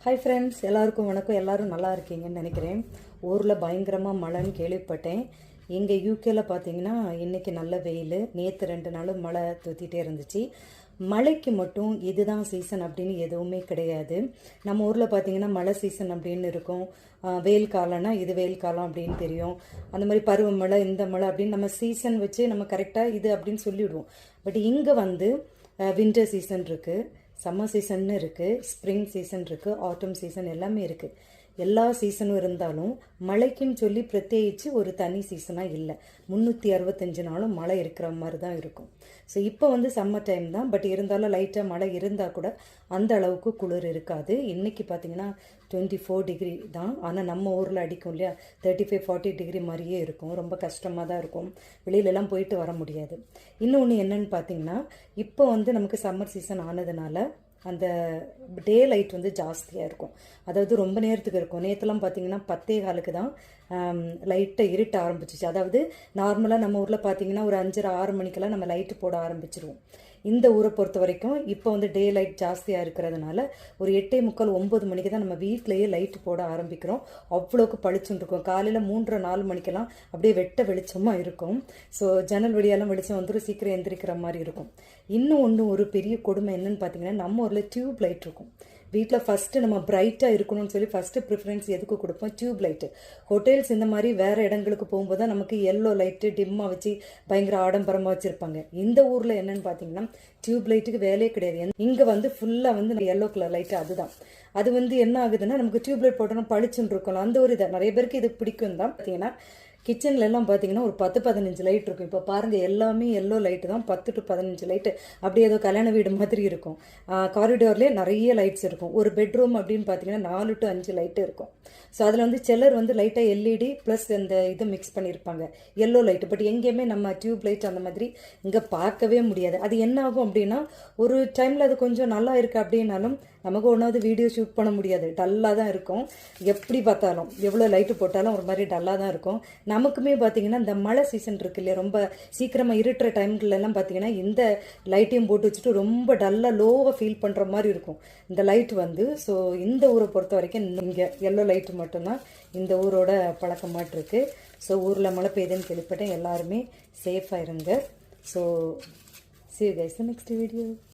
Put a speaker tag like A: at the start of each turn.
A: Hi friends, எல்லாருக்கும் வணக்கம். எல்லோரும் நல்லா இருக்கீங்கன்னு நினைக்கிறேன். ஊரில் பயங்கரமாக மழைன்னு கேள்விப்பட்டேன். இங்கே யூகேல பார்த்தீங்கன்னா இன்றைக்கி நல்ல வெயில். நேற்று 2 நாள் மழை தூத்திட்டே இருந்துச்சு. மழைக்கு மட்டும் இதுதான் சீசன் அப்படின்னு எதுவுமே கிடையாது. நம்ம ஊரில் பார்த்தீங்கன்னா மழை சீசன் அப்படின்னு இருக்கும். வெயில் காலம்னா இது வெயில் காலம் அப்படின்னு தெரியும். அந்த மாதிரி பருவமழை, இந்த மழை அப்படின்னு நம்ம சீசன் வச்சு நம்ம கரெக்டாக இது அப்படின்னு சொல்லிவிடுவோம். பட் இங்கே வந்து வின்டர் சீசன் இருக்குது, சம்மர் சீசன்னு இருக்குது, ஸ்ப்ரிங் சீசன் இருக்குது, ஆட்டம் சீசன் எல்லாமே இருக்குது. எல்லா சீசனும் இருந்தாலும் மழைக்குன்னு சொல்லி பிரத்யேகிச்சு ஒரு தனி சீசனாக இல்லை. 365 நாளும் மழை இருக்கிற மாதிரி தான் இருக்கும். ஸோ இப்போ வந்து சம்மர் டைம் தான். பட் இருந்தாலும் லைட்டாக மழை இருந்தால் கூட அந்த அளவுக்கு குளிர் இருக்காது. இன்றைக்கி பார்த்திங்கன்னா 24 டிகிரி தான். ஆனால் நம்ம ஊரில் அடிக்கும் இல்லையா, 35-40 டிகிரி மாதிரியே இருக்கும். ரொம்ப கஷ்டமாக தான் இருக்கும். வெளியிலலாம் போயிட்டு வர முடியாது. இன்னொன்று என்னன்னு பார்த்தீங்கன்னா, இப்போ வந்து நமக்கு சம்மர் சீசன் ஆனதுனால அந்த டே லைட் வந்து ஜாஸ்தியாக இருக்கும். அதாவது ரொம்ப நேரத்துக்கு இருக்கும். நேற்றுலாம் பார்த்தீங்கன்னா 10:15 தான் லைட்டை இருட்ட ஆரம்பிச்சிச்சு. அதாவது நார்மலாக நம்ம ஊரில் பார்த்தீங்கன்னா ஒரு 5:30-6 மணிக்கெல்லாம் நம்ம லைட்டு போட ஆரம்பிச்சிருவோம். இந்த ஊரை பொறுத்த வரைக்கும் இப்போ வந்து டே லைட் ஜாஸ்தியாக இருக்கிறதுனால ஒரு 8:45-9 மணிக்கு தான் நம்ம வீட்டிலையே லைட்டு போட ஆரம்பிக்கிறோம். அவ்வளோக்கு பளிச்சுன்னு இருக்கும். காலையில் 3-4 மணிக்கெல்லாம் அப்படியே வெட்ட வெளிச்சமாக இருக்கும். ஸோ ஜன்னல் வழியெல்லாம் வெளிச்சம் வந்துடும், சீக்கிரம் எந்திரிக்கிற மாதிரி இருக்கும். இன்னும் ஒரு பெரிய கொடுமை என்னன்னு பார்த்தீங்கன்னா, நம்ம ஊரில் டியூப் லைட் இருக்கும். வீட்டில் ஃபஸ்ட்டு நம்ம பிரைட்டாக இருக்கணும்னு சொல்லி ஃபஸ்ட்டு ப்ரிஃபரன்ஸ் எதுக்கு கொடுப்போம்? Tube light. ஹோட்டல்ஸ் இந்த மாதிரி வேறு இடங்களுக்கு போகும்போது தான் நமக்கு எல்லோ லைட்டு டிம்மாக வச்சு பயங்கர ஆடம்பரமாக வச்சுருப்பாங்க. இந்த ஊரில் என்னென்னு பார்த்தீங்கன்னா டியூப் லைட்டுக்கு வேலையே கிடையாது. இங்கே வந்து ஃபுல்லாக வந்து எல்லோ கலர் லைட்டு, அதுதான். அது வந்து என்ன ஆகுதுன்னா, நமக்கு டியூப் லைட் போட்டோன்னா பளிச்சுன்னு இருக்கணும். அந்த ஒரு இதை நிறைய பேருக்கு இது பிடிக்கும் தான். பார்த்தீங்கன்னா கிச்சன்லலாம் பார்த்தீங்கன்னா ஒரு 10-15 லைட் இருக்கும். இப்போ பாருங்கள், எல்லாமே எல்லோ லைட்டு தான். 10-15 லைட்டு அப்படியே ஏதோ கல்யாண வீடு மாதிரி இருக்கும். காரிடோர்லேயே நிறைய லைட்ஸ் இருக்கும். ஒரு பெட்ரூம் அப்படின்னு பார்த்தீங்கன்னா 4-5 லைட்டு இருக்கும். ஸோ அதில் வந்து சிலர் வந்து லைட்டாக எல்இடி ப்ளஸ் இந்த இதை மிக்ஸ் பண்ணியிருப்பாங்க, எல்லோ லைட்டு. பட் எங்கேயுமே நம்ம டியூப் லைட் அந்த மாதிரி இங்கே பார்க்கவே முடியாது. அது என்ன ஆகும் அப்படின்னா, ஒரு டைமில் அது கொஞ்சம் நல்லா இருக்குது அப்படின்னாலும் நமக்கு ஒன்றாவது வீடியோ ஷூட் பண்ண முடியாது, டல்லாக தான் இருக்கும். எப்படி பார்த்தாலும் எவ்வளோ லைட்டு போட்டாலும் ஒரு மாதிரி டல்லாக தான் இருக்கும். நமக்குமே பார்த்தீங்கன்னா இந்த மழை சீசன் இருக்கு இல்லையா, ரொம்ப சீக்கிரமாக இருட்டுற டைம்லலாம் பார்த்தீங்கன்னா இந்த லைட்டையும் போட்டு வச்சுட்டு ரொம்ப டல்லாக லோவாக ஃபீல் பண்ணுற மாதிரி இருக்கும் இந்த லைட் வந்து. ஸோ இந்த ஊரை பொறுத்த வரைக்கும் இங்கே எல்லோ லைட்டு மட்டும்தான் இந்த ஊரோட பழக்கமாட்டு இருக்குது. ஸோ ஊரில் மழை பெய்யுதுன்னு கேள்விப்பட்டேன். எல்லாருமே சேஃபாக இருங்க. So see you guys in the next video.